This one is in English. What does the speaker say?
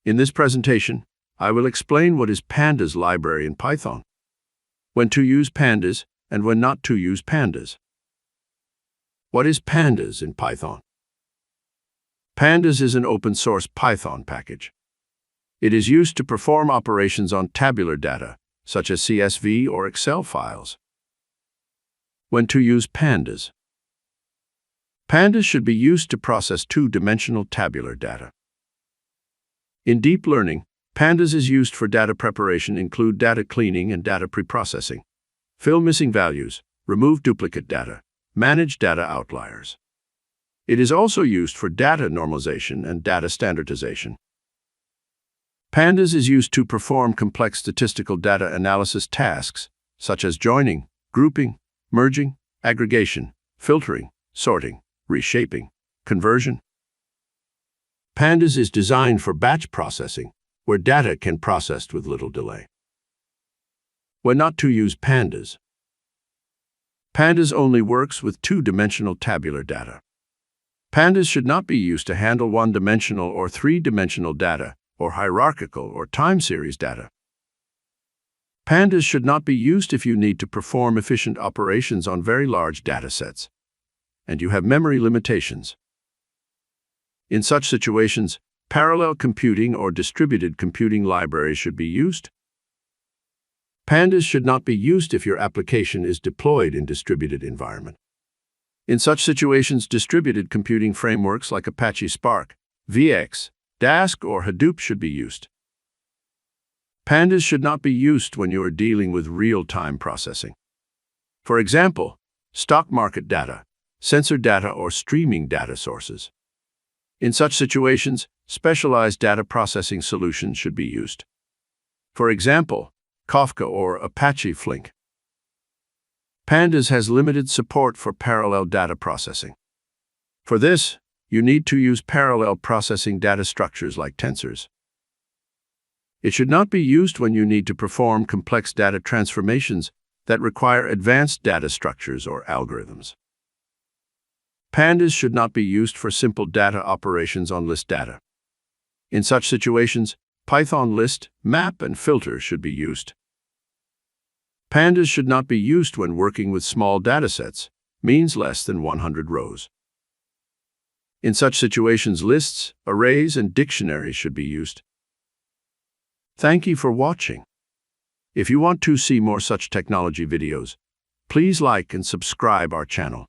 In this presentation, I will explain what is Pandas library in Python, when to use Pandas and when not to use Pandas. What is Pandas in Python? Pandas is an open-source Python package. It is used to perform operations on tabular data, such as CSV or Excel files. When to use Pandas? Pandas should be used to process two-dimensional tabular data. In deep learning, Pandas is used for data preparation include data cleaning and data preprocessing, fill missing values, remove duplicate data, manage data outliers. It is also used for data normalization and data standardization. Pandas is used to perform complex statistical data analysis tasks, such as joining, grouping, merging, aggregation, filtering, sorting, reshaping, conversion. Pandas is designed for batch processing, where data can be processed with little delay. When not to use Pandas? Pandas only works with two-dimensional tabular data. Pandas should not be used to handle one-dimensional or three-dimensional data, or hierarchical or time series data. Pandas should not be used if you need to perform efficient operations on very large data sets, and you have memory limitations. In such situations, parallel computing or distributed computing libraries should be used. Pandas should not be used if your application is deployed in distributed environment. In such situations, distributed computing frameworks like Apache Spark, VX, Dask, or Hadoop should be used. Pandas should not be used when you are dealing with real-time processing. For example, stock market data, sensor data, or streaming data sources. In such situations, specialized data processing solutions should be used. For example, Kafka or Apache Flink. Pandas has limited support for parallel data processing. For this, you need to use parallel processing data structures like tensors. It should not be used when you need to perform complex data transformations that require advanced data structures or algorithms. Pandas should not be used for simple data operations on list data. In such situations, Python list, map, and filter should be used. Pandas should not be used when working with small datasets, means less than 100 rows. In such situations, lists, arrays, and dictionaries should be used. Thank you for watching. If you want to see more such technology videos, please like and subscribe our channel.